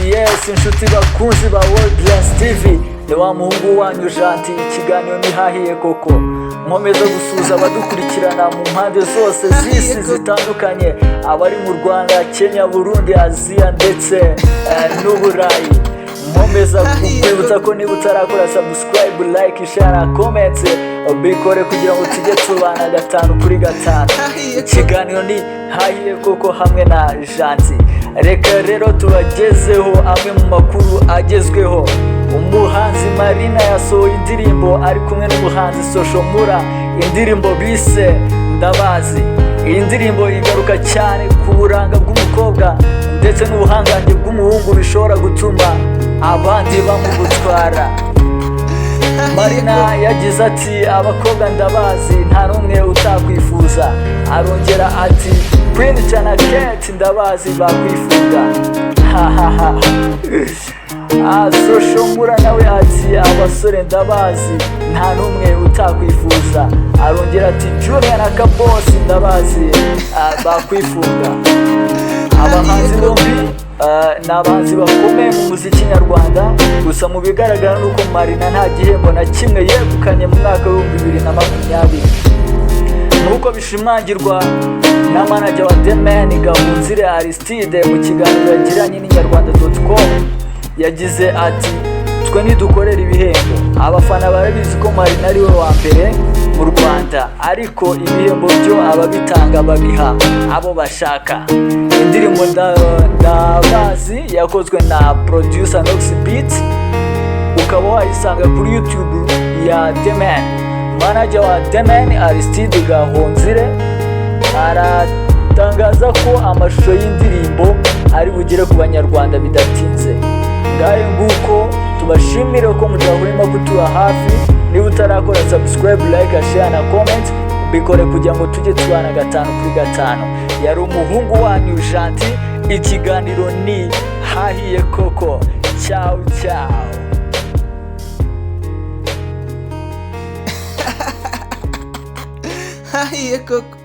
Yes inshuti bakunzi ba Worldlands TV, ni wa muhungu wanyu Janti. Ikiganiro nihahiye koko, nkomeza gusuza abadukurikirana mu mpande zose z'isi zitandukanye, abari mu Rwanda, Kenya, Burundi, Aziya ndetse n'Uburayi. Nkomeza kukwibutsa ko niba utarakora subscribe, like, share, comment, ubikore kugira ngo tujye tubana 5 kuri 5. Ikiganiro ni hahiye koko hamwe na Janti. Reka rero tubagezeho amwe mu makuru agezweho. Umuhanzi Marina yasohoye indirimbo ari kumwe n'umuhanzi Social Mura, indirimbo bise Ndabazi. Iyi ndirimbo igaruka cyane ku buranga bw'umukobwa ndetse n'ubuhangange bw'umuhungu bishobora gutuma abandi bamugutwara. Marina yagize ati abakobwa ndabazi nta n'umwe utakwifuza. Arongera ati Queen Chana Kate ndabazi bakwifuza. Social Mura nawe ati abasore ndabazi nta n'umwe utakwifuza. Arongera ati Junior na Kabosi ndabazi bakwifuza. Abahanzi bombi ni abahanzi bakomeye mu muziki nyarwanda, gusa mu bigaragara nuko Marina nta gihembo na kimwe yegukanye mu mwaka wa 2020. Nuko bishimangirwa na manager wa The Man Gahunzire Aristide mu kiganiro yagiranye n'inyarwanda.com. Yagize ati twe ntidukorera ibihembo, abafana barabizi ko Marina ari we wa mbere mu Rwanda, ariko ibihembo byo ababitanga babiha abo bashaka. Indirimbo Ndabazi yakozwe na producer Nox Beats, ukaba wayisanga kuri YouTube ya The Man. Manager wa The Man Aristide Gahunzire aratangaza ko amashusho y'indirimbo ari bugere ku banyarwanda bidatinze. Ngaye nguko tubashimire ko mudahwema kutuba hafi. Niba utarakora subscribe, like, share na comment, bikore kugira ngo tujye tubana 5 kuri 5. Yari umuhungu wanyu Janti. Ikiganiro ni hahiye koko. Ciao ciao. Hahiye koko.